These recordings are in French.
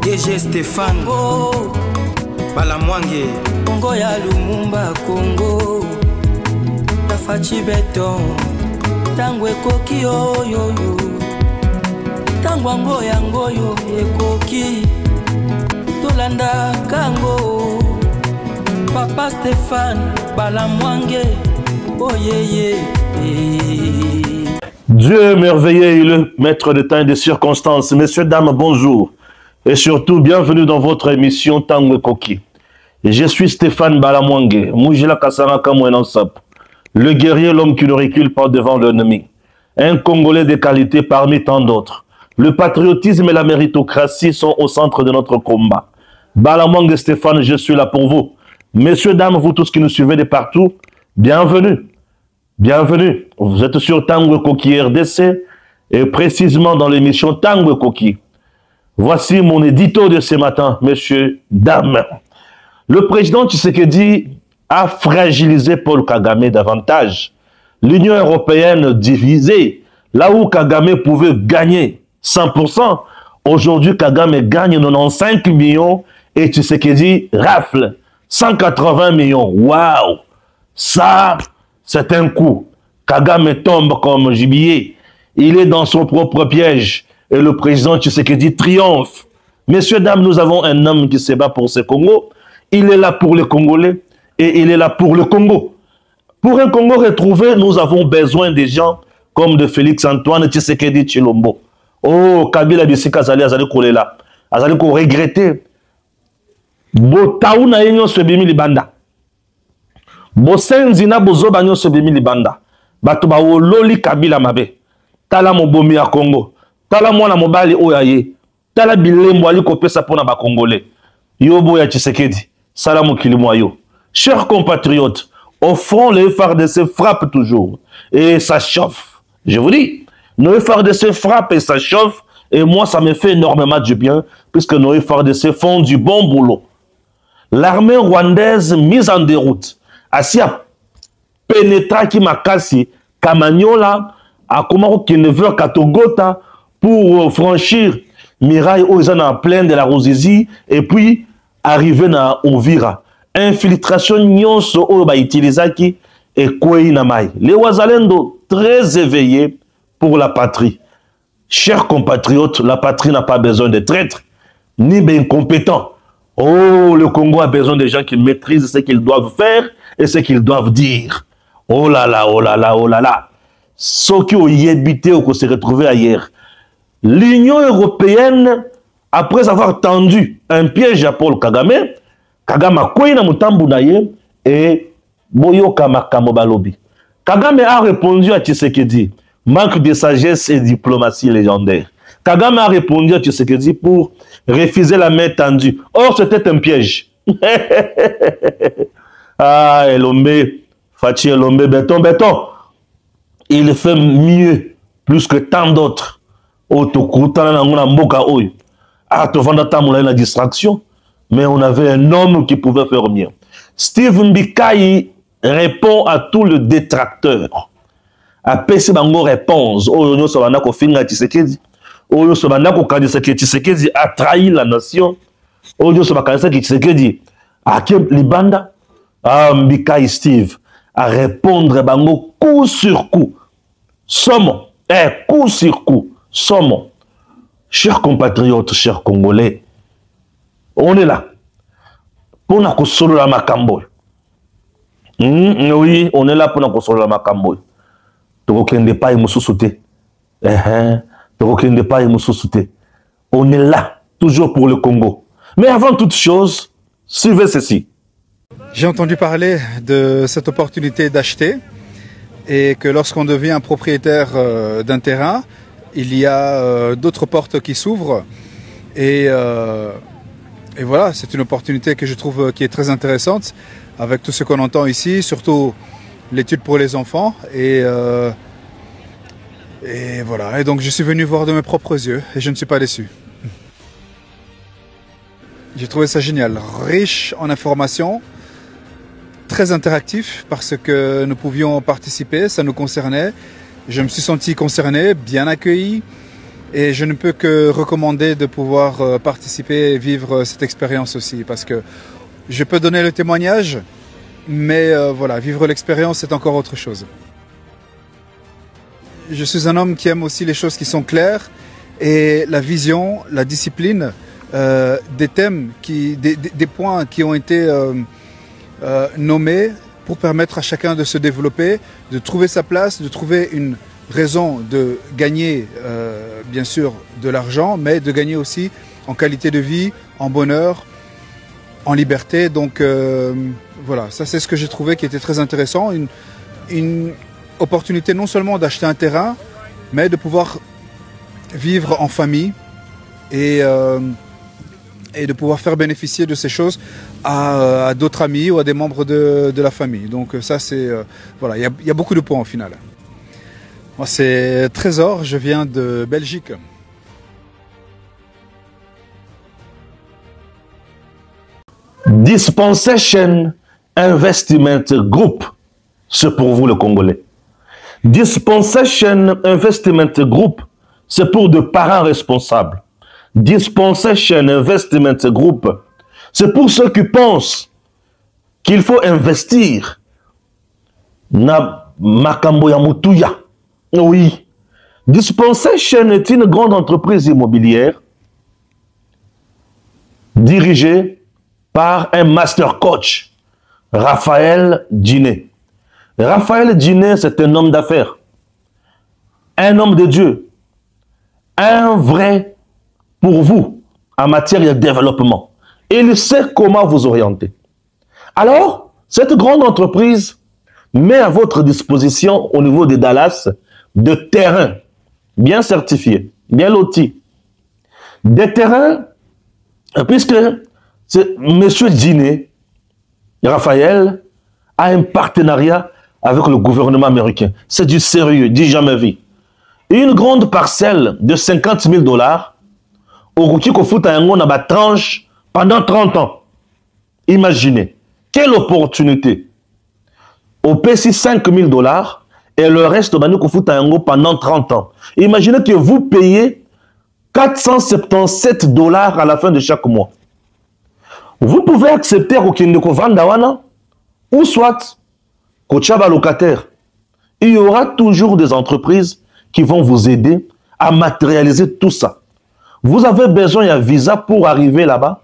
DG Stéphane Balamwange Congo ya Lumumba Congo Tafachi Beton Tangwe koki yo Tangwango yango yo ekoki Tolanda kango Papa Stéphane Balamwange oh yeah. Dieu est merveilleux, le maître de temps et de circonstances. Messieurs, dames, bonjour. Et surtout, bienvenue dans votre émission Tango Koki. Je suis Stéphane Balamwange, Moujela Kasaraka Mouenansap, le guerrier, l'homme qui ne recule pas devant l'ennemi. Un Congolais de qualité parmi tant d'autres. Le patriotisme et la méritocratie sont au centre de notre combat. Balamwange Stéphane, je suis là pour vous. Messieurs, dames, vous tous qui nous suivez de partout, bienvenue. Bienvenue. Vous êtes sur Tango Koki RDC et précisément dans l'émission Tango Koki. Voici mon édito de ce matin, messieurs, dames. Le président Tshisekedi a fragilisé Paul Kagame davantage. L'Union européenne divisée, là où Kagame pouvait gagner 100%, aujourd'hui Kagame gagne 95 millions et Tshisekedi rafle 180 millions. Waouh! Ça, c'est un coup. Kagame tombe comme gibier. Il est dans son propre piège. Et le président Tshisekedi triomphe. Messieurs, dames, nous avons un homme qui se bat pour ce Congo. Il est là pour les Congolais et il est là pour le Congo. Pour un Congo retrouvé, nous avons besoin des gens comme de Félix Antoine Tshisekedi Tshilombo. Oh, Kabila Bissika Azali Kolela. Azali ko regretter. Botaouna yenyo sebimi libanda. Bosenzi na bozoba nyo sebimi libanda. Bato ba wololi Kabila mabe. Tala mobomi ya Congo. Tala mwana mobali oyaye. Tala bilembo ali kopesa pona ba Congolais. Yobo ya Tshisekedi. Salamu kilimwayo. Chers compatriotes, au front, le FARDC frappe toujours. Et ça chauffe. Je vous dis, nos FARDC frappent et ça chauffe. Et moi, ça me fait énormément du bien, puisque nos FARDC font du bon boulot. L'armée rwandaise mise en déroute. Assis à pénétrer qui m'a cassé, Kamanyola, à comment qu'il ne veut Katogota, pour franchir Mirail Oizana en plein de la Rosizi, et puis arriver à Ovira. Infiltration nyonso oba utilisaki et kwei namai. Les Wazalendo très éveillés pour la patrie. Chers compatriotes, la patrie n'a pas besoin de traîtres ni d'incompétents. Oh, le Congo a besoin de gens qui maîtrisent ce qu'ils doivent faire et ce qu'ils doivent dire. Oh là là, oh là là, oh là là. Ceux qui ont y habité ou qui se retrouvaient ailleurs. L'Union européenne, après avoir tendu un piège à Paul Kagame, Kagame a koué na mutambu na ye et boyoka makambo balobi. Kagame a répondu à Tshisekedi, manque de sagesse et diplomatie légendaire. Kagame a répondu à Tshisekedi pour refuser la main tendue. Or, c'était un piège. Ah, Elombe, Fachi Elombe, béton, béton. Il fait mieux, plus que tant d'autres. Ah, tu vas la distraction. Mais on avait un homme qui pouvait faire mieux. Steve Mbikaï répond à tous les détracteurs. A PC Bango réponse. Oyo Sobana Kofinga Tshisekedi. Oyo Sobana Kokadisa Tshisekedi a trahi la nation. Oyo Sobakadisa Tshisekedi a Libanda. Ah, Mbikaï Steve à répondre Bango coup sur coup. Somme. Coup sur coup. Somme. Chers compatriotes, chers Congolais, on est là. Pour nous solo la makambo. Oui, on est là pour nous solo la makambo. Tokende pas imususute. Tokende pas imususute. On est là, toujours pour le Congo. Mais avant toute chose, suivez ceci. J'ai entendu parler de cette opportunité d'acheter et que lorsqu'on devient propriétaire d'un terrain, il y a d'autres portes qui s'ouvrent et voilà, c'est une opportunité que je trouve qui est très intéressante avec tout ce qu'on entend ici, surtout l'étude pour les enfants et voilà. Et donc je suis venu voir de mes propres yeux et je ne suis pas déçu. J'ai trouvé ça génial, riche en informations, très interactif parce que nous pouvions participer, ça nous concernait. Je me suis senti concerné, bien accueilli Et je ne peux que recommander de pouvoir participer et vivre cette expérience aussi, parce que je peux donner le témoignage, mais voilà, vivre l'expérience, c'est encore autre chose. Je suis un homme qui aime aussi les choses qui sont claires, et la vision, la discipline, des thèmes, des points qui ont été nommés pour permettre à chacun de se développer, de trouver sa place, de trouver une raison de gagner, bien sûr, de l'argent, mais de gagner aussi en qualité de vie, en bonheur, en liberté. Donc voilà, ça c'est ce que j'ai trouvé qui était très intéressant. Une opportunité non seulement d'acheter un terrain, mais de pouvoir vivre en famille et de pouvoir faire bénéficier de ces choses à d'autres amis ou à des membres de la famille. Donc ça c'est... voilà, il y a beaucoup de points au final. Moi c'est Trésor, je viens de Belgique. Dispensation Investment Group, c'est pour vous le Congolais. Dispensation Investment Group, c'est pour de parents responsables. Dispensation Investment Group, c'est pour ceux qui pensent qu'il faut investir na makambo ya mutuya. Oui. Dispensation est une grande entreprise immobilière dirigée par un master coach, Raphaël Djiné. Raphaël Djiné, c'est un homme d'affaires, un homme de Dieu, un vrai pour vous en matière de développement. Il sait comment vous orienter. Alors, cette grande entreprise met à votre disposition au niveau de Dallas de terrains bien certifiés, bien lotis. Des terrains, puisque M. Djiné, Raphaël, a un partenariat avec le gouvernement américain. C'est du sérieux, du jamais vu. Une grande parcelle de 50 000 $, au Kofuta Yango na ba tranche pendant 30 ans. Imaginez, quelle opportunité. Au PC 5 000 $ et le reste au Kofuta Yango pendant 30 ans. Imaginez que vous payez 477 $ à la fin de chaque mois. Vous pouvez accepter Okindeko Vandawana ou soit Kochaba locataire. Il y aura toujours des entreprises qui vont vous aider à matérialiser tout ça. Vous avez besoin d'un visa pour arriver là-bas.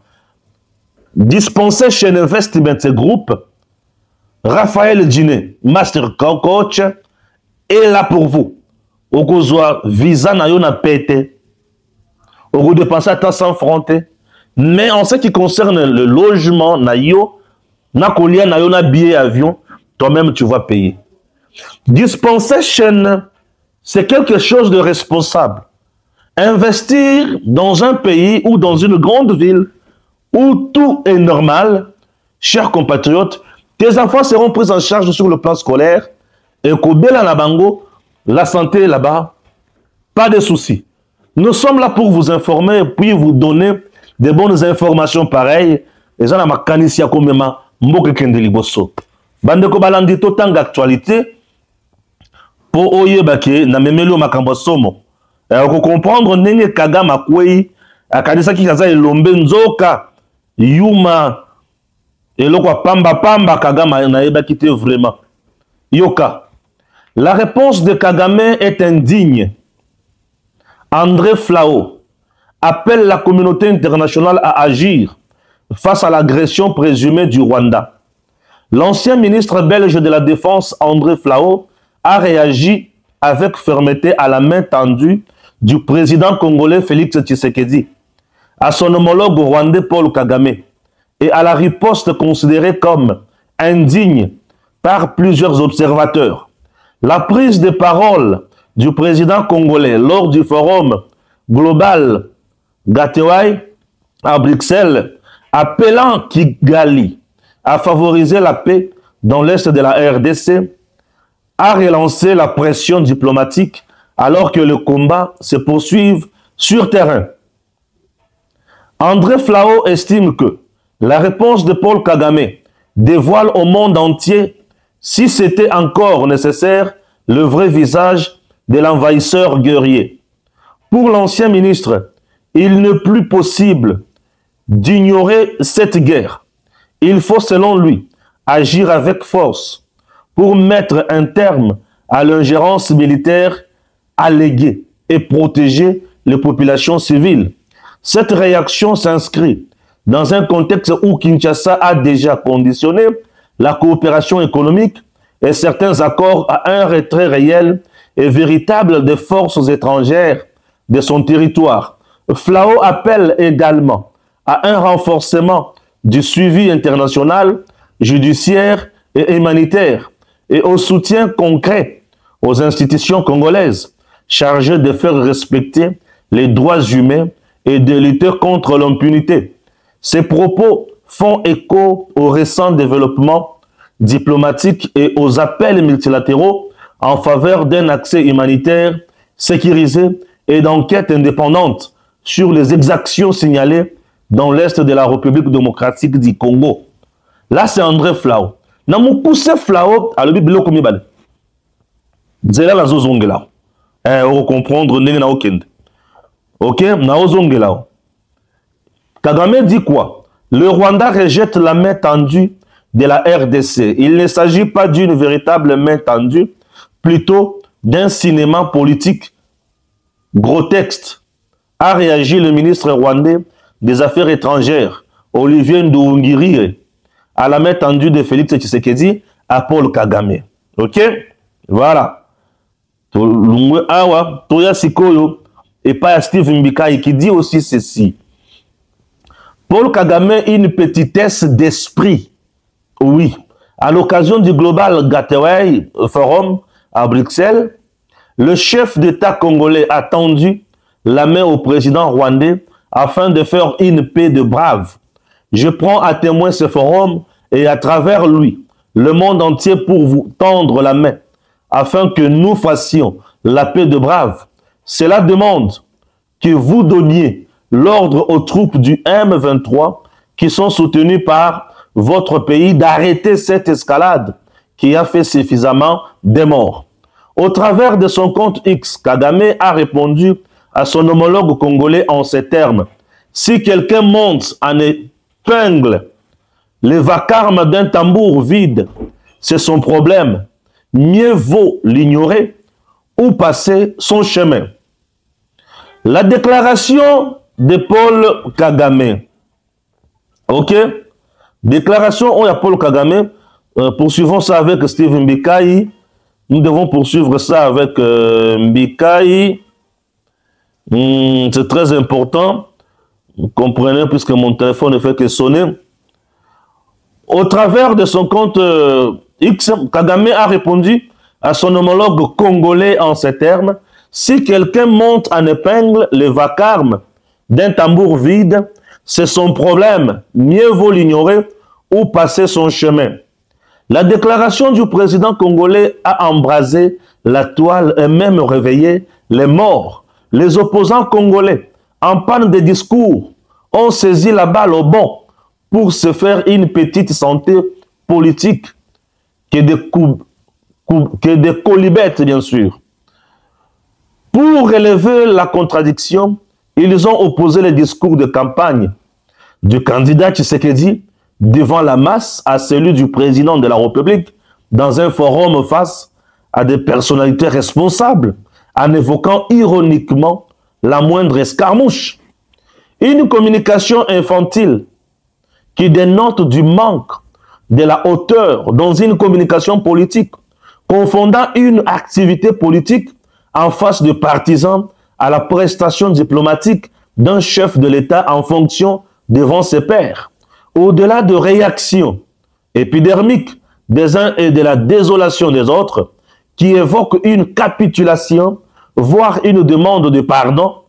Dispensation Investment Group, Raphaël Djiné, Master Coach, est là pour vous. Au besoin visa na yo na pété. Au dépenser à temps sans fronter. Mais en ce qui concerne le logement na yo, na kolia na yo na billet avion, toi-même tu vas payer. Dispensation, c'est quelque chose de responsable. Investir dans un pays ou dans une grande ville où tout est normal, chers compatriotes, tes enfants seront pris en charge sur le plan scolaire et Kobela Nabango, la santé là-bas, pas de soucis. Nous sommes là pour vous informer et puis vous donner des bonnes informations pareilles. Et ça, ma kanisia komema mboke kendeli bosso. Bande ko balandi to tanga actualité pour oyebake na memelo makambo somo. Ko comprendre nenge Kagame kwei akanisa ki kaza elombe nzoka yuma eloko pamba Kagame na yebaki te vraiment. Yoka. La réponse de Kagame est indigne. André Flao appelle la communauté internationale à agir face à l'agression présumée du Rwanda. L'ancien ministre belge de la Défense, André Flao, a réagi avec fermeté à la main tendue du président congolais Félix Tshisekedi, à son homologue rwandais Paul Kagame, et à la riposte considérée comme indigne par plusieurs observateurs. La prise de parole du président congolais lors du forum global Gateway à Bruxelles, appelant Kigali à favoriser la paix dans l'est de la RDC, a relancé la pression diplomatique alors que le combat se poursuit sur terrain. André Flao estime que la réponse de Paul Kagame dévoile au monde entier, si c'était encore nécessaire, le vrai visage de l'envahisseur guerrier. Pour l'ancien ministre, il n'est plus possible d'ignorer cette guerre. Il faut, selon lui, agir avec force pour mettre un terme à l'ingérence militaire alléguée et protéger les populations civiles. Cette réaction s'inscrit dans un contexte où Kinshasa a déjà conditionné la coopération économique et certains accords à un retrait réel et véritable des forces étrangères de son territoire. FLAO appelle également à un renforcement du suivi international, judiciaire et humanitaire et au soutien concret aux institutions congolaises chargées de faire respecter les droits humains et de lutter contre l'impunité. Ces propos font écho aux récents développements diplomatiques et aux appels multilatéraux en faveur d'un accès humanitaire sécurisé et d'enquête indépendante sur les exactions signalées dans l'est de la République démocratique du Congo. Là, c'est André Flao. Na mukuse Flao a le bibelo komi bale. Zela la zozongela. On comprendre ndenge na okende. Ok, na ozongela. Kagame dit quoi? Le Rwanda rejette la main tendue de la RDC. Il ne s'agit pas d'une véritable main tendue, plutôt d'un cinéma politique. Gros texte. A réagi le ministre rwandais des Affaires étrangères, Olivier Nduhungirehe, à la main tendue de Félix Tshisekedi à Paul Kagame. Ok? Voilà. Awa, Toya Sikoyo, et pas Steve Mbikai qui dit aussi ceci. Paul Kagame a une petitesse d'esprit. Oui. À l'occasion du Global Gateway Forum à Bruxelles, le chef d'État congolais a tendu la main au président rwandais afin de faire une paix de braves. Je prends à témoin ce forum et à travers lui, le monde entier pour vous tendre la main afin que nous fassions la paix de braves. Cela demande que vous donniez l'ordre aux troupes du M23 qui sont soutenues par votre pays d'arrêter cette escalade qui a fait suffisamment de morts. Au travers de son compte X, Kagame a répondu à son homologue congolais en ces termes. Si quelqu'un monte en épingle le vacarme d'un tambour vide, c'est son problème. Mieux vaut l'ignorer ou passer son chemin. La déclaration de Paul Kagame. Ok? Déclaration où il y a Paul Kagame. Poursuivons ça avec Steve Mbikai. Nous devons poursuivre ça avec Mbikai. C'est très important. Vous comprenez, puisque mon téléphone ne fait que sonner. Au travers de son compte X, Kagame a répondu à son homologue congolais en ces termes. Si quelqu'un monte en épingle le vacarme d'un tambour vide, c'est son problème. Mieux vaut l'ignorer ou passer son chemin. La déclaration du président congolais a embrasé la toile et même réveillé les morts. Les opposants congolais, en panne de discours, ont saisi la balle au bon pour se faire une petite santé politique que des colibettes, bien sûr. Pour relever la contradiction, ils ont opposé les discours de campagne du candidat Tshisekedi devant la masse à celui du président de la République dans un forum face à des personnalités responsables en évoquant ironiquement la moindre escarmouche. Une communication infantile qui dénote du manque de la hauteur dans une communication politique, confondant une activité politique en face de partisans à la prestation diplomatique d'un chef de l'État en fonction devant ses pairs. Au-delà de réactions épidermiques des uns et de la désolation des autres, qui évoquent une capitulation, voire une demande de pardon,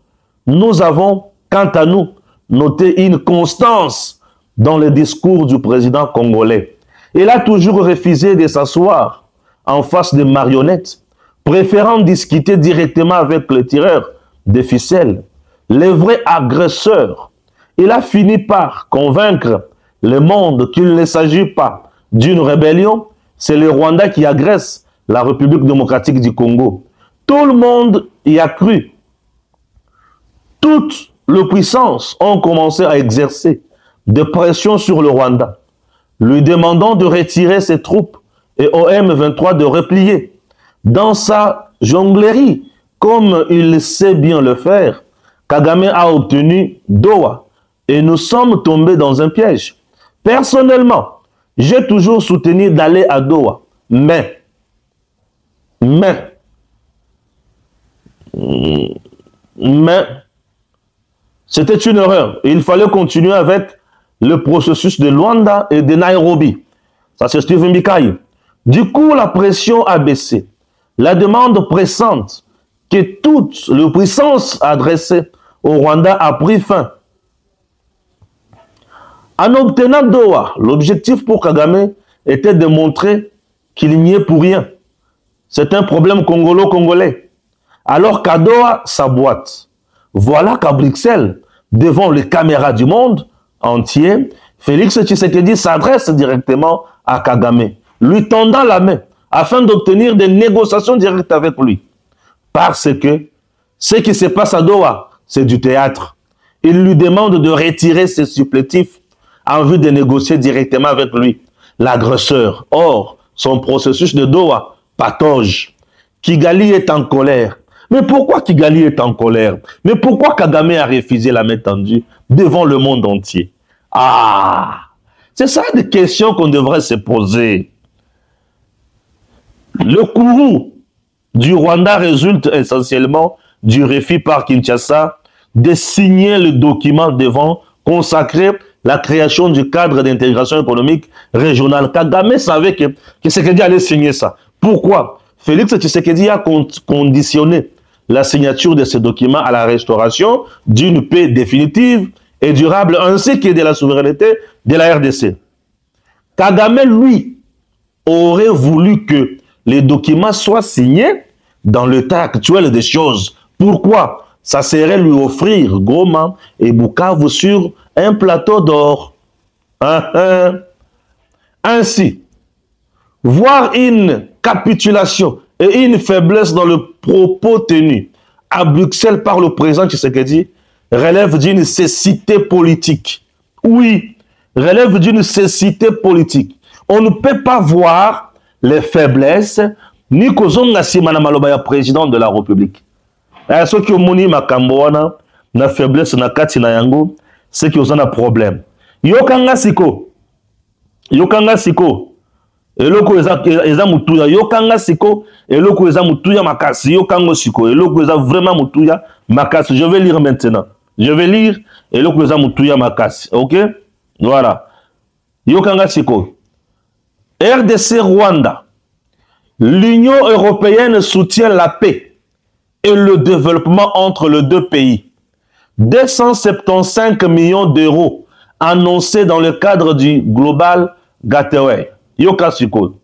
nous avons, quant à nous, noté une constance dans le discours du président congolais. Il a toujours refusé de s'asseoir en face des marionnettes, préférant discuter directement avec le tireur de ficelles, les vrais agresseurs. Il a fini par convaincre le monde qu'il ne s'agit pas d'une rébellion, c'est le Rwanda qui agresse la République démocratique du Congo. Tout le monde y a cru. toutes les puissances ont commencé à exercer des pressions sur le Rwanda, lui demandant de retirer ses troupes et au M23 de replier. Dans sa jonglerie, comme il sait bien le faire, Kagame a obtenu Doha et nous sommes tombés dans un piège. Personnellement, j'ai toujours soutenu d'aller à Doha, mais c'était une erreur. Il fallait continuer avec le processus de Luanda et de Nairobi. Ça, c'est Stephen Bikayi. Du coup, la pression a baissé. La demande pressante que toutes les puissances adressées au Rwanda a pris fin. En obtenant Doha, l'objectif pour Kagame était de montrer qu'il n'y est pour rien. C'est un problème congolo-congolais. Alors qu'à Doha, ça boite. Voilà qu'à Bruxelles, devant les caméras du monde entier, Félix Tshisekedi s'adresse directement à Kagame, lui tendant la main afin d'obtenir des négociations directes avec lui. Parce que ce qui se passe à Doha, c'est du théâtre. Il lui demande de retirer ses supplétifs en vue de négocier directement avec lui, l'agresseur. Or, son processus de Doha patauge. Kigali est en colère. Mais pourquoi Kigali est en colère? Mais pourquoi Kagame a refusé la main tendue devant le monde entier? Ah! C'est ça des questions qu'on devrait se poser. Le courroux du Rwanda résulte essentiellement du refus par Kinshasa de signer le document devant consacrer la création du cadre d'intégration économique régionale. Kagame savait que Tshisekedi allait signer ça. Pourquoi? Félix Tshisekedi a conditionné la signature de ce document à la restauration d'une paix définitive et durable ainsi que de la souveraineté de la RDC. Kagame, lui, aurait voulu que les documents soient signés dans l'état actuel des choses. Pourquoi? Ça serait lui offrir Goma et Bukavu sur un plateau d'or. Ainsi, voir une capitulation et une faiblesse dans le propos tenu à Bruxelles par le président Tshisekedi relève d'une cécité politique. Oui, relève d'une cécité politique. On ne peut pas voir les faiblesses ni kozonga simana maloba ya président de la République. Ce qui omoni makambo wana na faiblesse na kati na yango, c'est que ozana problème. Yokanga siko eloko eza mutuya, yokanga siko eloko eza mutuya makasi, yokango siko eloko eza vraiment mutuya makasi. Je vais lire maintenant. Je vais lire eloko eza mutuya makasi. OK? Voilà. Yokanga siko. RDC Rwanda. L'Union européenne soutient la paix et le développement entre les deux pays. 275 millions d'euros annoncés dans le cadre du Global Gateway. Yokasiko.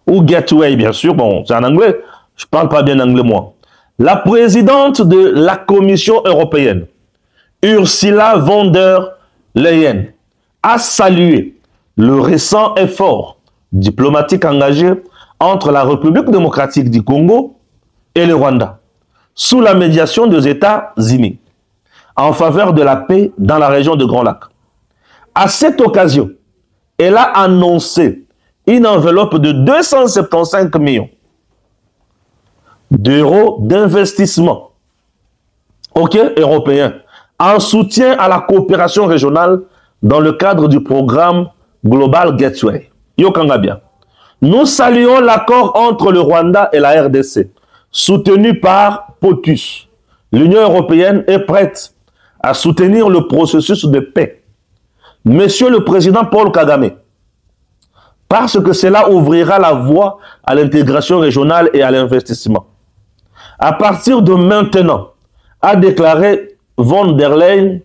Ou Gateway, bien sûr. Bon, c'est en anglais. Je ne parle pas bien anglais, moi. La présidente de la Commission européenne, Ursula von der Leyen, a salué le récent effort diplomatique engagé entre la République démocratique du Congo et le Rwanda, sous la médiation des États-Unis, en faveur de la paix dans la région de Grand Lac. À cette occasion, elle a annoncé une enveloppe de 275 millions d'euros d'investissement européen en soutien à la coopération régionale dans le cadre du programme Global Gateway. Yokanga bien. Nous saluons l'accord entre le Rwanda et la RDC, soutenu par POTUS. L'Union européenne est prête à soutenir le processus de paix. Monsieur le Président Paul Kagame, parce que cela ouvrira la voie à l'intégration régionale et à l'investissement. À partir de maintenant, a déclaré von der Leyen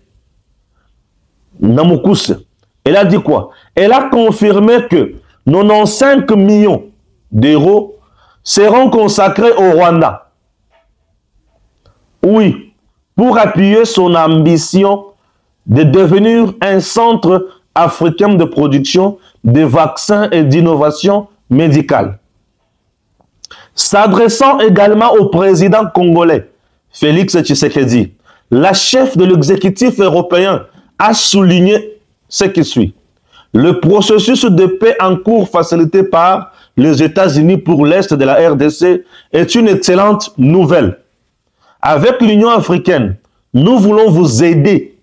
Namukuse. Elle a dit quoi? Elle a confirmé que 95 millions d'euros seront consacrés au Rwanda. Oui, pour appuyer son ambition de devenir un centre africain de production de vaccins et d'innovation médicale. S'adressant également au président congolais, Félix Tshisekedi, la chef de l'exécutif européen a souligné ce qui suit. Le processus de paix en cours facilité par les États-Unis pour l'Est de la RDC est une excellente nouvelle. Avec l'Union africaine, nous voulons vous aider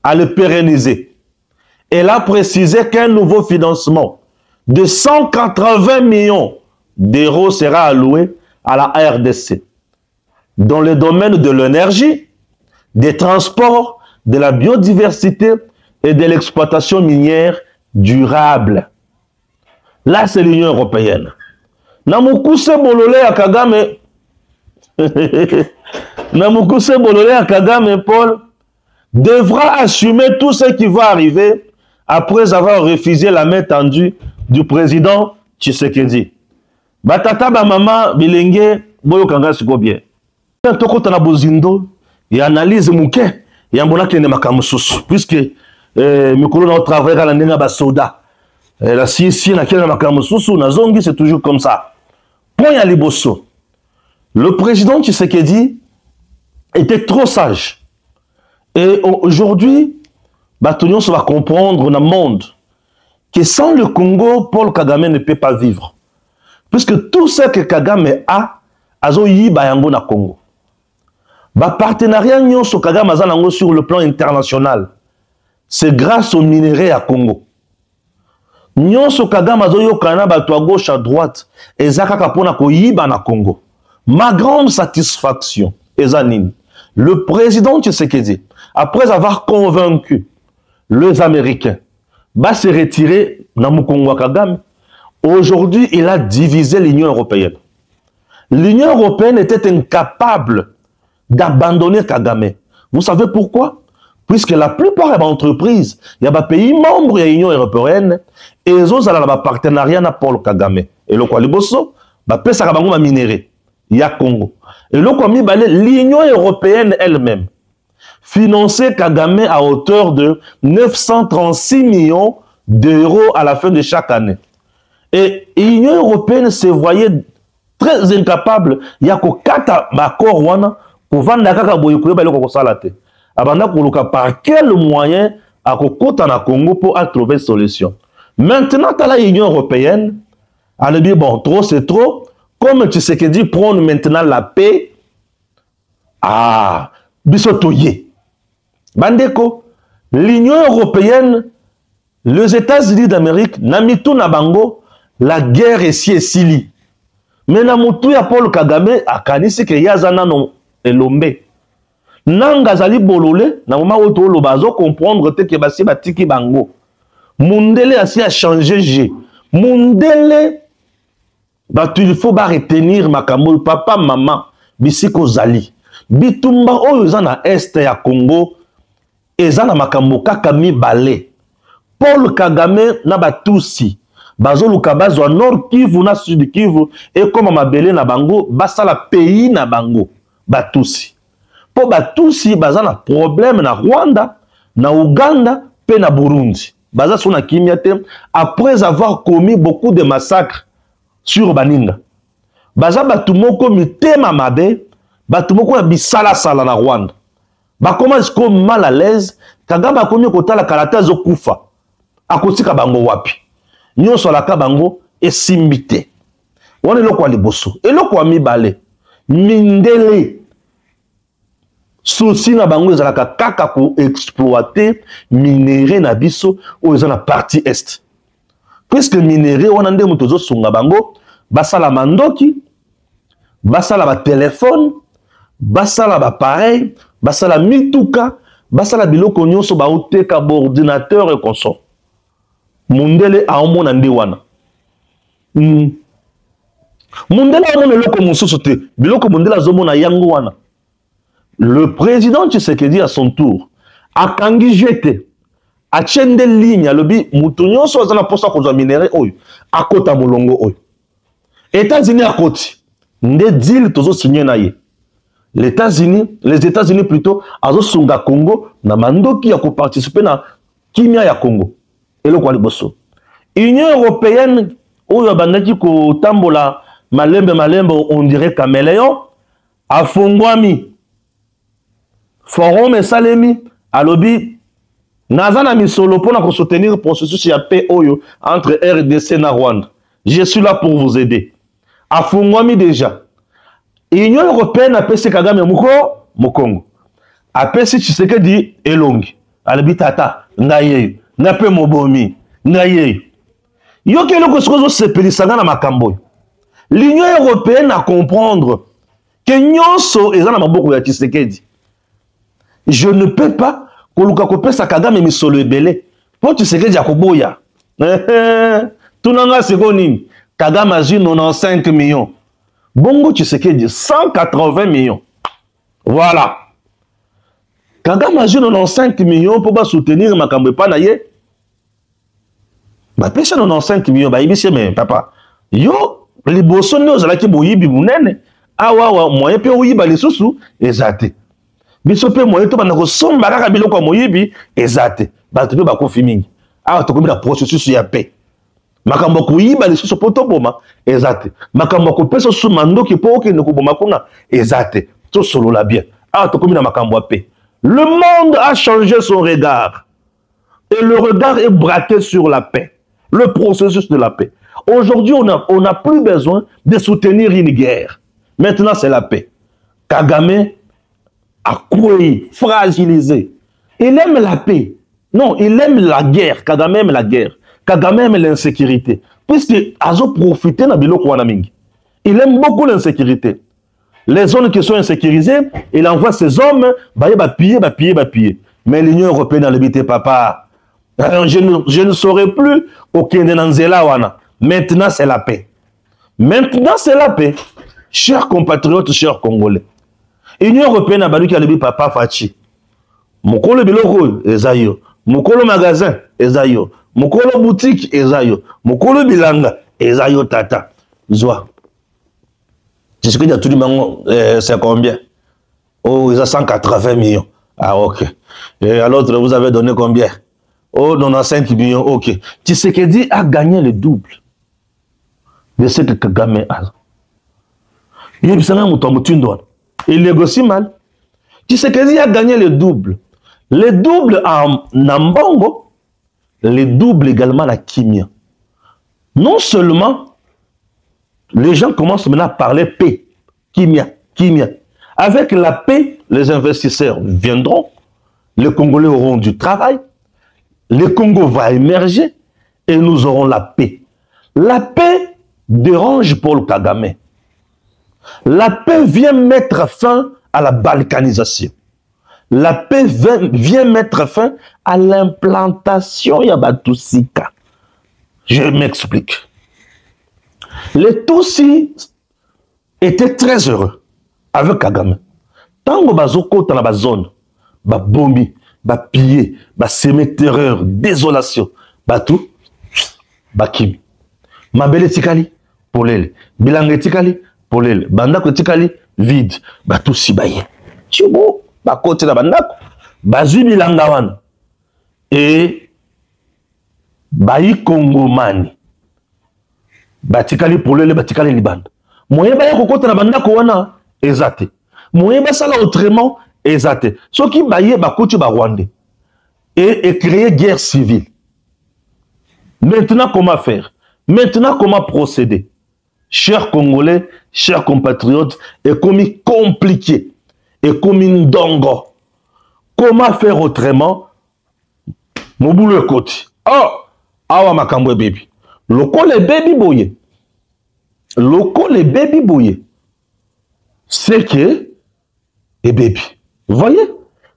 à le pérenniser. Elle a précisé qu'un nouveau financement de 180 millions d'euros sera alloué à la RDC dans le domaine de l'énergie, des transports, de la biodiversité et de l'exploitation minière durable. Là, c'est l'Union européenne. Namukuse Bololé à Kagame, Namukuse Bololé à Kagame, Paul, devra assumer tout ce qui va arriver après avoir refusé la main tendue du président Tshisekedi. Batata ba mama bilenge boyo kanga siko bien. Toko tana bozindo et analyse muke ya mbona kene makamususu puisque mikolo na travailler la ndenga ba soda. La CIC na kene makamususu na zongi c'est toujours comme ça. Point ya liboso. Le président Tshisekedi était trop sage. Et aujourd'hui, Batonion va comprendre dans le monde que sans le Congo, Paul Kagame ne peut pas vivre. Puisque tout ce que Kagame a, azo yiba yango na Congo. Ba partenariat nyonso Kagame azanango sur le plan international. C'est grâce aux minéraux à Congo. Nyonso Kagame azo yokana bato à gauche à droite, ezaka kapona ko yiba na Congo. Ma grande satisfaction, Ezanine, le président Tshisekedi, après avoir convaincu les Américains, va se retirer dans le Congo Kagame. Aujourd'hui, il a divisé l'Union européenne. L'Union européenne était incapable d'abandonner Kagame. Vous savez pourquoi? Puisque la plupart des entreprises, il y a des pays membres de l'Union européenne, et ils ont un partenariat avec Paul Kagame. Et le Kwaliboso, ça va minéré. Il y a Congo. Et l'Union européenne elle-même finançait Kagame à hauteur de 936 millions d'euros à la fin de chaque année. Et l'Union européenne se voyait très incapable. Il y a quatre accords pour vendre la caca boyokoué baloko salate. Abanda koluka par quel moyen à kokota na Congo pour trouver une solution. Maintenant, tu as l'Union européenne. Elle dit bon, trop c'est trop. Comme Tshisekedi prône maintenant la paix, bisotoye. Bandeko, l'Union européenne, les États-Unis d'Amérique, namitu na bango, la guerre est si esili. Mais namutu ya Paul Kagame, akanisi ke yazana no elombe. Nanga zali bolole, na moma oto lo bazo comprendre te ke basi batiki bango. Mundele asi a changé G. Mundele, il faut retenir makambo papa maman bisiko zali bitumba oyo zana est ya Congo ezana makambo kaka mibale. Paul Kagame na batusi bazoluka bazwa Nord Kivu na Sud Kivu et comme mabele na bango basala pays na bango batusi po batusi bazana problème na Rwanda na Uganda pe na Burundi baza sona kimia te après avoir commis beaucoup de massacres sur Baninga. Baza batumoko mitema mabe, batumoko na bisala sala na Rwanda. Ba commence comme mal à l'aise, Kagame akomi kotala karata zo kufa. Akotika bango wapi. Nyonso la ka bango esimbite. Wana eloko liboso. Eloko wa mibale. Mindele. Souci na bango ezalaka kaka ko exploiter minéraux na biso o ezana partie est. Puisque minéré wana nde muto zo sunga bango basala mandoki basala ba téléphone basala ba appareil basala mituka basala biloko nyonso ba oteka ba ordinateur et consort mundele aomona nde wana mundele aomona eloko mosusu te biloko mundele azomona yango wana. Le président Tshisekedi à son tour akangi jete a tiende ligne à l'obi moutonyo so azana posa kozwa minéraux oyo akota molongo oyo États-Unis à côté nde deal tozo signé na ye les États-Unis plutôt azo sunga Congo na mandoki ya ko participer na kimia ya Congo eloko liboso. Union européenne oyo bandaki ko tambola malembe on dirait caméléon afongwami forum esalemi alobi naza na misolo mpona kosoutenir processus ya paix oyo entre RDC na Rwanda. Je suis là pour vous aider. Afungwami déjà. Union européenne apesi Kagame Mukongo. Apesi Tshisekedi elongi. Alobi tata ngaye ngape mobomi ngaye. Yo keloko sokozo sepelisanga na makambo. L'Union européenne a comprendre que nyonso eza na maboko ya Tshisekedi. Je ne peux pas koluka kopesa Kagame misolo ebele. Po Tshisekedi akoboya. Tunanga seko nini? Kagame a 95 millions. Bongo Tshisekedi 180 millions. Voilà. Kagame a 95 millions pour soutenir makambo pa na ye. Ba pesa 95 millions ba ibise mais papa. Yo liboso ne ozalaki boyibi munene. Awa moyen pe oyiba lisusu ezate. Biso pe moyen to bana ko somba kaka biloko moyibi ezate. Ba to ba kofi mingi. Awa to komila processus ya paix. Makambo kuyiba lisusu poto boma ezate. Makambo ko pesa su mandoki po okende ko boma kuna ezate. To solo la bien. Awa to komila makambo ya paix. Le monde a changé son regard. Et le regard est braqué sur la paix. Le processus de la paix. Aujourd'hui, on n'a plus besoin de soutenir une guerre. Maintenant, c'est la paix. Kagame a coué, fragilisé. Il aime la paix. Non, il aime la guerre. Kagame aime la guerre. Kagame aime l'insécurité. Puisque Azo profite na biloko wana mingi. Il aime beaucoup l'insécurité. Les zones qui sont insécurisées, il envoie ses hommes, piller. Mais l'Union européenne a l'habité, papa. Je ne saurais plus aucun Nanzela wana. Maintenant, c'est la paix. Maintenant, c'est la paix. Chers compatriotes, chers Congolais. L'Union européenne a balu qui a l'habité, papa Fachi. Mokolo biloko, ezayo. Mokolo magasin, ezayo. Mokolo boutique, ezayo. Mokolo bilanga, ezayo tata. Zoa. Je sais que tout le monde, c'est combien? Oh, ils ont 180 millions. Ah, ok. Et à l'autre, vous avez donné combien? Oh, 95 millions, ok. Tshisekedi a gagné le double de ce que Kagame a. Il négocie mal. Tshisekedi a gagné le double. Le double en Nambongo, le double également à Kimia. Non seulement les gens commencent maintenant à parler paix. Kimia. Avec la paix, les investisseurs viendront. Les Congolais auront du travail. Le Congo va émerger. Et nous aurons la paix. La paix dérange Paul Kagame. La paix vient mettre fin à la balkanisation. La paix vient mettre fin à l'implantation Yabatusika. Je m'explique. Les Tutsis étaient très heureux avec Kagame. Tant que bazoko dans la zone, ba bombi, ba piller, ba semer terreur, désolation, ba tout, ba kimi. Mabele tikali pour l'elle, bilangue tikali pour l'elle, bandako tikali vide, ba tout si baye. Tchibo, ba côté la bandako, ba zui bilanga wan. Et bayi Kongomani. Batikali polele batikali libanda. Moyen ba kokota na bandako wana ezate. Moyen ba sala autrement ezate. Soki baye bakoti ba Rwandais et créer guerre civile. Maintenant comment faire? Maintenant comment procéder? Chers Congolais, chers compatriotes, est comme compliqué, est comme une dongo. Comment faire autrement? Mon boulot côté. Oh, awa makambo baby. Loko les baby boye. Loko les baby boye. C'est que et baby. Vous voyez?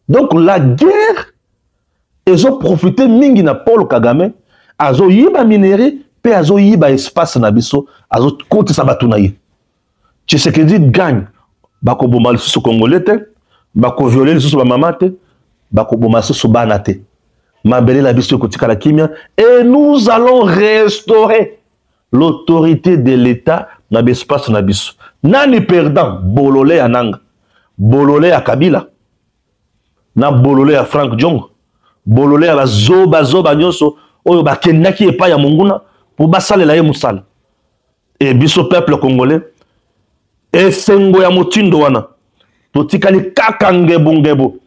Donc la guerre, ils ont profité mingi na Paul Kagame, azo yiba minerai, pe azo yiba espace na biso, azo côté sabatu na ye. Tshisekedi gagne. Bako boma le sous congolais te, bako violer le sous ba mama te, bako boma sous bana te. Mabele la biso kotika la kimia, et nous allons restaurer l'autorité de l'État na l'espace na biso. Nani perdant bololé à Nanga, bololé à Kabila, na bololé à Frank Djong, bololé à la zoba nyoso, oyo ba kenaki epa ya munguna pour basale la ye musala. Et biso peuple congolais, et sengo ya motindo wana, totikali kakangebo ngebo,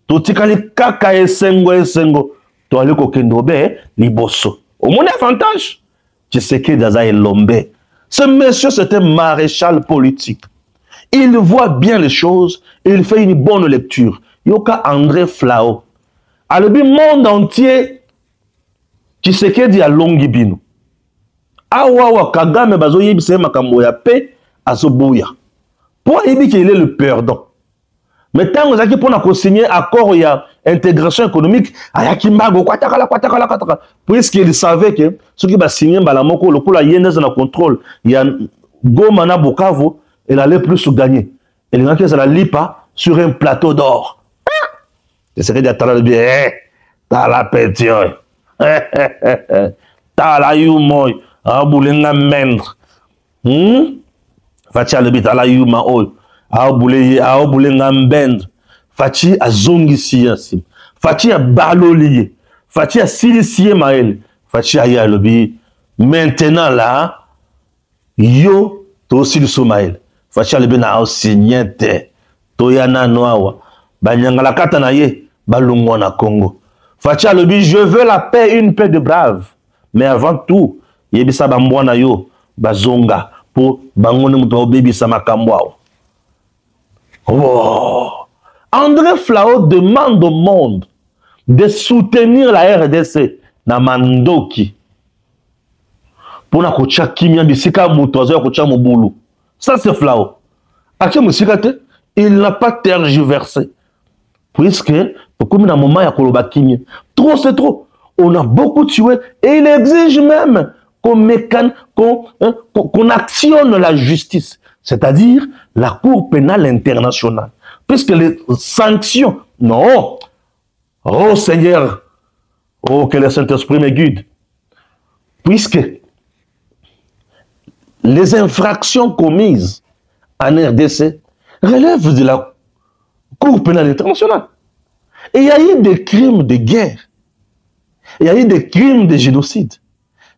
totikali kaka esengo to ali kokendo be liboso au moins avantage Tshisekedi aza elombe. Ce monsieur c'est un maréchal politique, il voit bien les choses, il fait une bonne lecture. Yoka André Flao alobi monde entier Tshisekedi alongi bino awa Kagame bazo yebisa makambo ya pe azobuya pour yebi qu'il est le perdant. Mais tant que pour na signer accord ya intégration économique ayaki mago kwatakala puisqu'il savait que ce qui va signer balamoko lokola yende na contrôle ya Goma na Bukavu il allait plus se gagner. Il y a qui la lipa sur un plateau d'or. C'est ce que tu bien t'as la pétition t'as la yumoy abulenga mendre fachi alobi t'as la yuma oy abulenga mbendre fachi azongisi yasi fachi a balolié fachi a silisié mael fachi aya alobi maintenant là yo to siliso mael fachi alobi na signete to yana noawa banyangala kata na ye balungwa na Congo. Fachi alobi je veux la paix, une paix de braves, mais avant tout yebisa bambwana yo bazonga pour bangone muto bebisa makambo. Oh. André Flao demande au monde de soutenir la RDC na mandoki pour na kocha kimia bisika muto azo kocha mobulu. Ça c'est Flao. Ache musikate, il n'a pas tergiversé. Puisque comme dans moment ya koloba kimia, trop c'est trop. On a beaucoup tué et il exige même qu'on actionne la justice, c'est-à-dire la Cour pénale internationale. Puisque les sanctions, non, oh Seigneur, oh que le Saint-Esprit me guide, puisque les infractions commises en RDC relèvent de la Cour pénale internationale. Et il y a eu des crimes de guerre, il y a eu des crimes de génocide,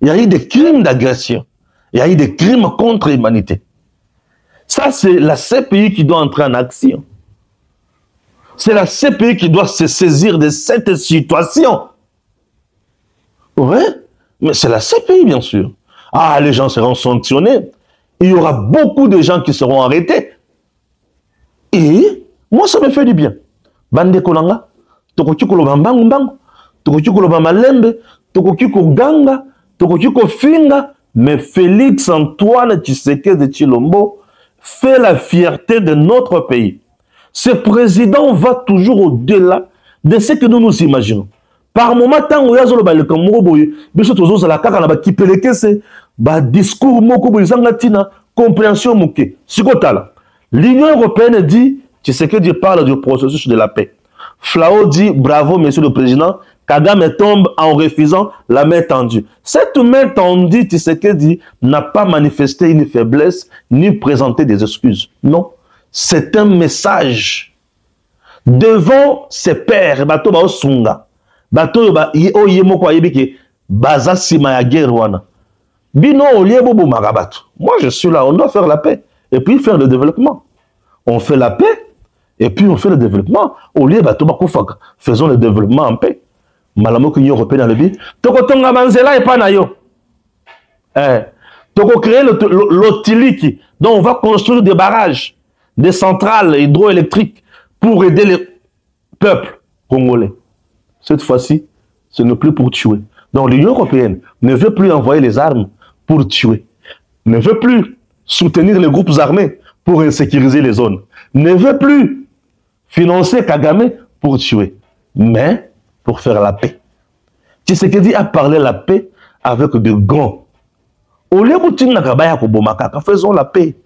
il y a eu des crimes d'agression, il y a eu des crimes contre l'humanité. Ça, c'est la CPI qui doit entrer en action. C'est la CPI qui doit se saisir de cette situation. Ouais, mais c'est la CPI, bien sûr. Ah, les gens seront sanctionnés. Il y aura beaucoup de gens qui seront arrêtés. Et moi, ça me fait du bien. Bande Kolanga, Tokoki Koloba Mbangu Mbangu, Tokoki Koloba Malembe, Tokoki Koganga, Tokoki Kofinga, mais Félix Antoine Tshisekedi de Tshilombo fait la fierté de notre pays. Ce président va toujours au-delà de ce que nous nous imaginons. Par moment, tant que nous avons le Cameroun, nous avons la carte, nous avons discours, compréhension. L'Union européenne dit, Tshisekedi parle du processus de la paix. Flao dit, bravo, monsieur le président, Kagame tombe en refusant la main tendue. Cette main tendue, Tshisekedi n'a pas manifesté une faiblesse, ni présenté des excuses. Non. C'est un message devant ses pairs. Bato ba osunga. Bato ba oyemo kwa yebiki baza sima ya guerre wana. Bino oliebo bo magabato. Moi je suis là, on doit faire la paix et puis faire le développement. On fait la paix et puis on fait le développement. Olie bato ba kufaka. Faisons le développement en paix. Malamo ki européen dans le bi. Toko tonga manzela et pas na yo. Toko créer l'otiliki. Donc on va construire des barrages, des centrales hydroélectriques pour aider les peuples congolais. Cette fois-ci, ce n'est plus pour tuer. Donc l'Union européenne ne veut plus envoyer les armes pour tuer, ne veut plus soutenir les groupes armés pour insécuriser les zones, ne veut plus financer Kagame pour tuer, mais pour faire la paix. Tshisekedi a parlé la paix avec de grands. Au lieu de faisons la paix.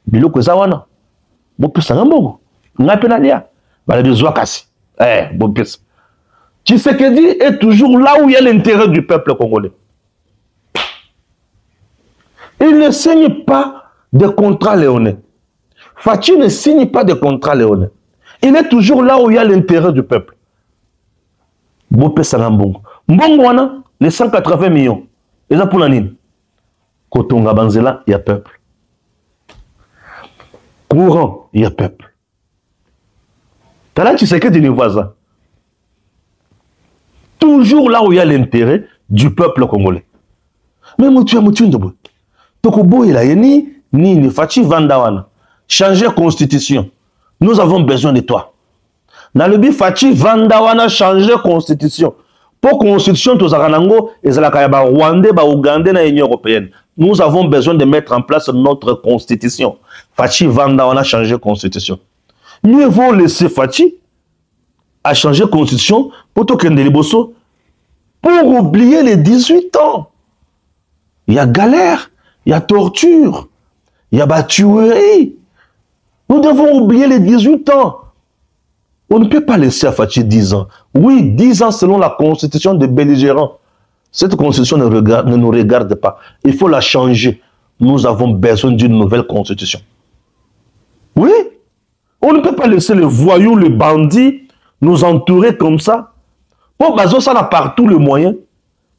Biloko zawana. Tshisekedi est toujours là où il y a l'intérêt du peuple congolais. Il ne signe pas de contrat léonais. Fachi ne signe pas de contrat léonais. Il est toujours là où il y a l'intérêt du peuple. Mbongo, les 180 millions, ils ont pour la nine. Kotonga Banzela, il y a peuple. Courant, il y a peuple. T'as là, tu sais que tu ne vois ça. toujours là où il y a l'intérêt du peuple congolais. Mais Moutua Ndebo, Tokobo il a ni Fachi Vandawana, changer constitution. Nous avons besoin de toi. Nalobi Fachi Vandawana changer constitution. Pour constitution, tous Aranango et Zalakayaba Rwandais, Ougandais, na Union européenne. Nous avons besoin de mettre en place notre constitution. Fachi Vandawana changer constitution. Mieux vaut laisser Fachi à changer constitution pour Tokendeliboso pour oublier les 18 ans. Il y a galère, il y a torture, il y a tuerie. Nous devons oublier les 18 ans. On ne peut pas laisser à Fachi 10 ans. Oui, 10 ans selon la constitution des belligérants. Cette constitution ne nous regarde pas. Il faut la changer. Nous avons besoin d'une nouvelle constitution. Oui, on ne peut pas laisser les voyous, les bandits nous entourer comme ça. Pour Bazo, ça n'a partout le moyen.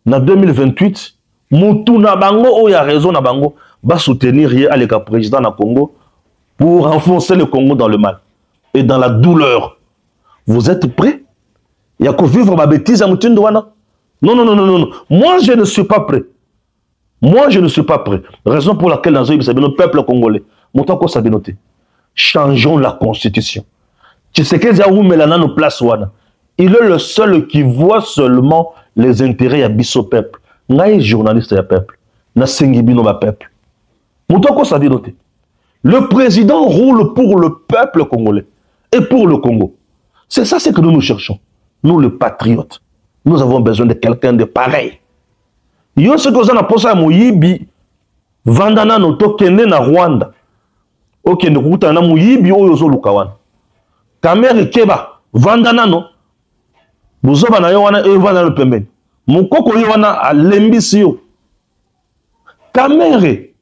En 2028, Moutou Nabango, où il y a raison Nabango, va soutenir le président du Congo pour enfoncer le Congo dans le mal et dans la douleur. Vous êtes prêts? Il y a qu'à vivre ma bêtise à Moutindouana. Non, non, non, non, non. Moi, je ne suis pas prêt. Moi, je ne suis pas prêt. Raison pour laquelle, dans le peuple congolais, Moutako Sabinote, changeons la constitution. Tu sais que Zaou Melana nous place Wana. Il est le seul qui voit seulement les intérêts à Bisso peuple. Naï journaliste à peuple. Na Sengibino ma peuple. Moutako Sabinote. Le président roule pour le peuple congolais et pour le Congo. C'est ça ce que nous cherchons. Nous, les patriotes. Nous avons besoin de quelqu'un de pareil. Yo ce que vous en avez pensé à Mouyibi, Vandana no tokende na Rwanda. Ok, ne kuta na Mouyibi oyozo lukawan. Kamere keba, Vandana no. Buzoba na yo wana evana le pembeni. Mukoko yo wana a lembisi yo. Kamere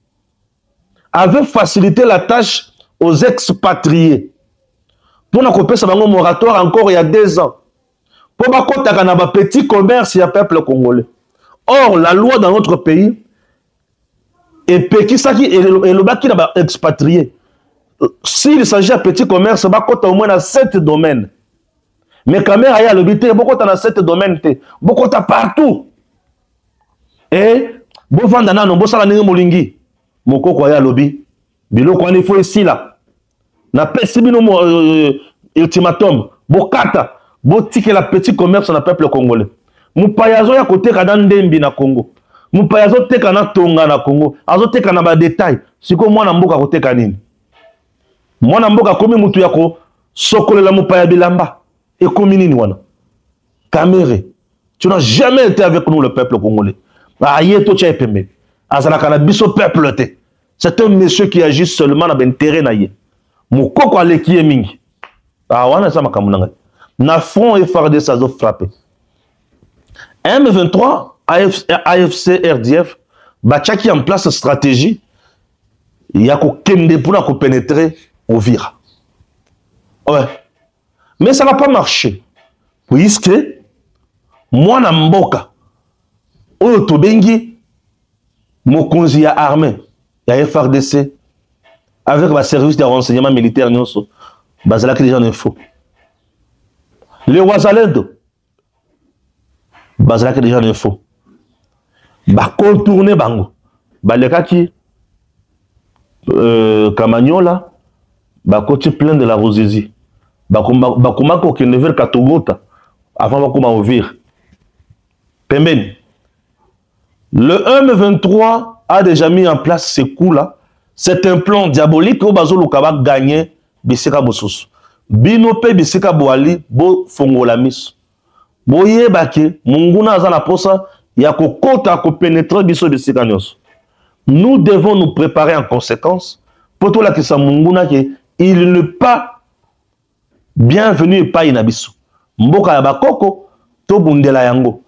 avait facilité la tâche aux expatriés. Pour nous couper ce moratoire encore il y a 2 ans. Pour nous couper un petit commerce, il y a peuple congolais. Or, la loi dans notre pays, et Pekisaki et le Baki n'a pas expatrié. S'il s'agit de petit commerce, il y a au moins dans 7 domaines. Mais quand même, il y a le bité, beaucoup dans 7 domaines, beaucoup partout. Et, bon, vendana, non, bon, ça, la n'est molingi. Moko, quoi, il y a lobby. Bilo, quoi, il faut ici, là. Na pesi bino ultimatum bokata botike la petit commerce na peuple congolais mupayazo ya koteka na ndembi na Congo mupayazo teka na tonga na Congo azo teka na ba détail siko mwana mboka koteka nini mwana mboka komi mutu yako sokolela mupaya bilamba et komi nini wana Kamere tu n'as jamais été avec nous le peuple congolais aye to tcha epembe azala kana biso peuple te c'est un monsieur qui agit seulement na intérêt na ye Mukoko aleki mingi. Ah wana ça makamunanga. Na front et FARDC ça a frappé. M23 AFC RDF bachaki en place stratégie il y a ko kende pour pénétrer au Vira. Ouais. Mais ça n'a pas marché. Puisque moi na mboka oyo tobengi mokonzi ya armée ya FARDC avec le service de renseignement militaire, nous sommes déjà en info. Les Ouazalendo, déjà en info. Contourner Bango. Les kaki, Kamagnola, côté plein de la Rosizi. Bakumako qui ne veut qu'à Togota avant Bakuma ouvrir. Pemben. Le M23 a déjà mis en place ces coups-là. C'est un plan diabolique où Bazolo Kaba gagné Biseka Bosus. Binope Biseka Boali, Bo Fongolamis. Boye Bake, Munguna Azana Posa, Yako Kota ko pénétrer Biso Biseka Nyos. Nous devons nous préparer en conséquence pour tout la question Munguna qui il n'est pas bienvenu et pas inabiso. Mboka Yabakoko, to Bundela Yango.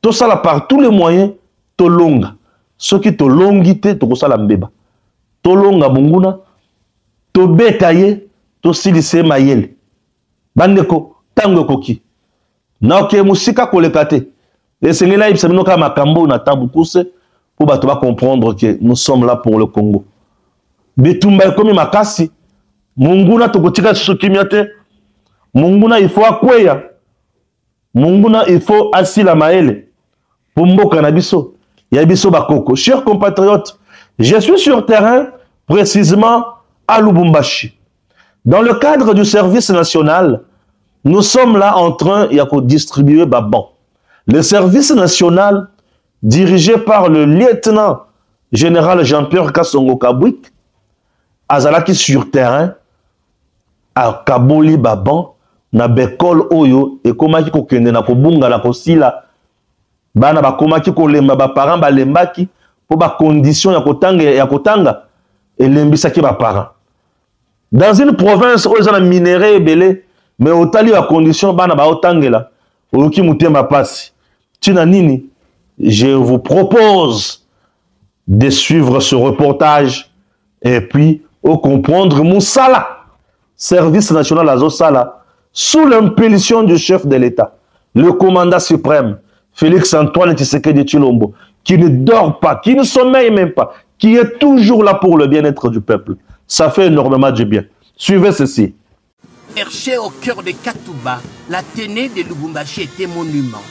Tout ça là par tous les moyens, to longa. Ceux qui to longité, to Kosala Mbeba. Tolonga Munguna, to betaye, to silise mayele. Bandeko, tango koki. Na oke musika kolekate. Et c'est là, il s'est mis au Makambo, na tabukuse, pour comprendre que nous sommes là pour le Congo. Betumba komi makasi, Munguna to kotika sukimiate, Munguna il faut akweya. Munguna, il faut asila maele. Pumbo Kanabiso. Yabiso Bakoko. Chers compatriotes, je suis sur terrain, précisément à Lubumbashi. Dans le cadre du service national, nous sommes là en train de distribuer Baban. Le service national, dirigé par le lieutenant général Jean-Pierre Kassongo Kabwik, azalaki sur terrain, à Kaboli Baban, na bekol oyo, et komaki kokende na kobunga na kosila, bana bakomaki kolemba ba parents ba lembaki, pour ba condition ya kotanga, et lembisaki ba parents. Dans une province où ils ont minéré belé, mais au tali la condition bana ba otangela, oyoki mutemba pasi. Tina nini, je vous propose de suivre ce reportage et puis au comprendre Moussala, service national Azosala, sous l'impulsion du chef de l'État, le commandant suprême, Félix Antoine Tshisekedi Tshilombo, qui ne dort pas, qui ne sommeille même pas, qui est toujours là pour le bien-être du peuple. Ça fait énormément du bien. Suivez ceci. Perché au cœur de Katouba, l'Athénée de Lubumbashi était monument.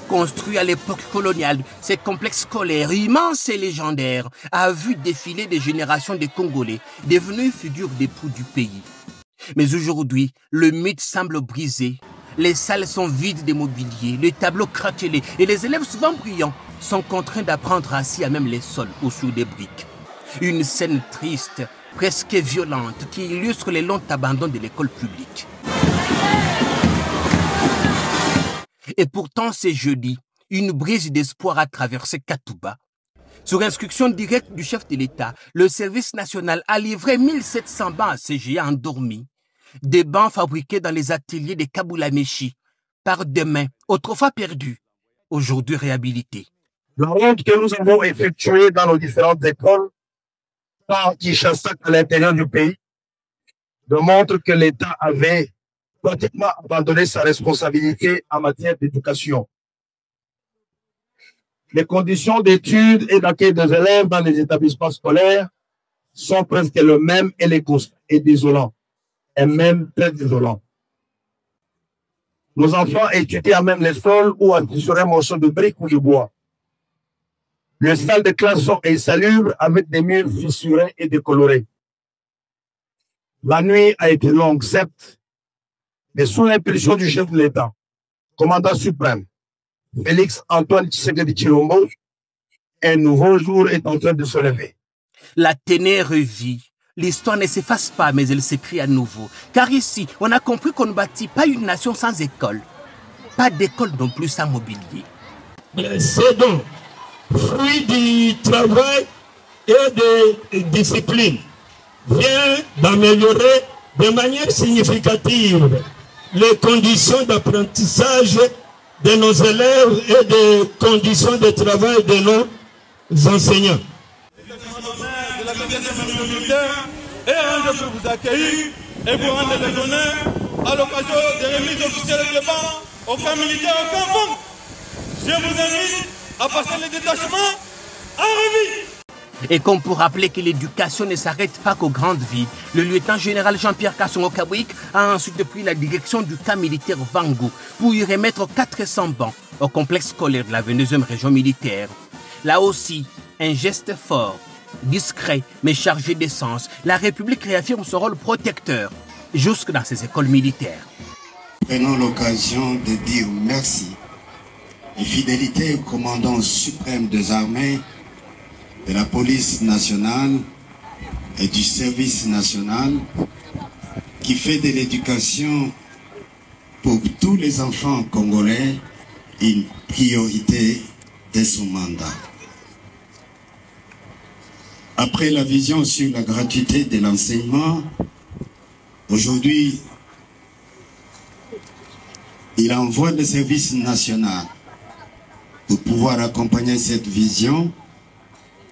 Construit à l'époque coloniale, ce complexe scolaire immense et légendaire a vu défiler des générations de Congolais, devenus figures d'époux du pays. Mais aujourd'hui, le mythe semble brisé. Les salles sont vides de mobilier, les tableaux craquelés et les élèves souvent brillants sont contraints d'apprendre assis à même les sols ou sous des briques. Une scène triste, presque violente, qui illustre les longs abandons de l'école publique. Et pourtant, c'est jeudi, une brise d'espoir a traversé Katouba. Sur instruction directe du chef de l'État, le service national a livré 1700 bancs à ces géants endormis. Des bancs fabriqués dans les ateliers de Kabulameshi, par des mains autrefois perdues, aujourd'hui réhabilitées. La ronde que nous avons effectuée dans nos différentes écoles, par Kinshasa à l'intérieur du pays, démontre que l'État avait pratiquement abandonné sa responsabilité en matière d'éducation. Les conditions d'études et d'accueil des élèves dans les établissements scolaires sont presque les mêmes et désolants, et même très désolants. Nos enfants étudient à même les sols ou sur un morceau de briques ou de bois. Les salles de classe sont insalubres avec des murs fissurés et décolorés. La nuit a été longue, certes, mais sous l'impulsion du chef de l'État, commandant suprême, Félix Antoine Tshisekedi Tshilombo, un nouveau jour est en train de se lever. L'Athénée revit. L'histoire ne s'efface pas, mais elle s'écrit à nouveau. Car ici, on a compris qu'on ne bâtit pas une nation sans école. Pas d'école non plus sans mobilier. C'est donc fruit du travail et de discipline vient d'améliorer de manière significative les conditions d'apprentissage de nos élèves et des conditions de travail de nos enseignants. De la 4e militaire et je peux vous accueillir et vous rendre les honneurs à l'occasion des remises officielles de banc au camp militaire au camp Fong. Je vous invite à passer les détachements en revue. Et comme pour rappeler que l'éducation ne s'arrête pas qu'aux grandes villes, le lieutenant-général Jean-Pierre Kassongo Kabwik a ensuite pris la direction du camp militaire Vangu pour y remettre 400 bancs au complexe scolaire de la 22e région militaire. Là aussi, un geste fort, discret mais chargé d'essence, la République réaffirme son rôle protecteur jusque dans ses écoles militaires. Prenons l'occasion de dire merci et fidélité au commandant suprême des armées, de la police nationale et du service national qui fait de l'éducation pour tous les enfants congolais une priorité de son mandat. Après la vision sur la gratuité de l'enseignement, aujourd'hui, il envoie le service national pour pouvoir accompagner cette vision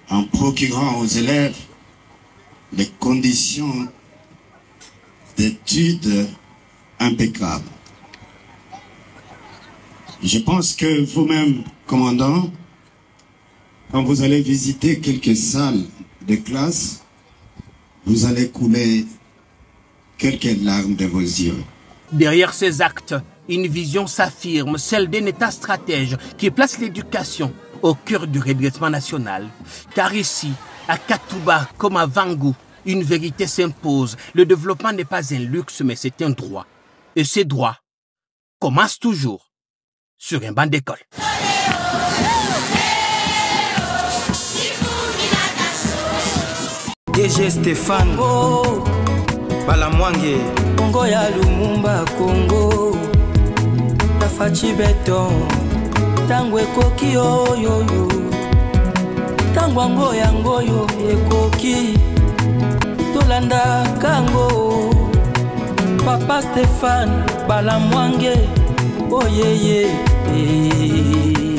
en procurant aux élèves les conditions d'études impeccables. Je pense que vous-même, commandant, quand vous allez visiter quelques salles de classe, vous allez couler quelques larmes de vos yeux. Derrière ces actes, une vision s'affirme, celle d'un État stratège qui place l'éducation au cœur du redressement national. Car ici, à Katouba comme à Vangou, une vérité s'impose. Le développement n'est pas un luxe, mais c'est un droit. Et ces droits commencent toujours sur un banc d'école. DG Stéphane oh, Balamwange Congo ya Lumumba Congo Tafachi Beton Tango ekoki oyoyo Tango ango yango yo ekoki Tolanda kango Papa Stéphane Balamwange oh yeah yeah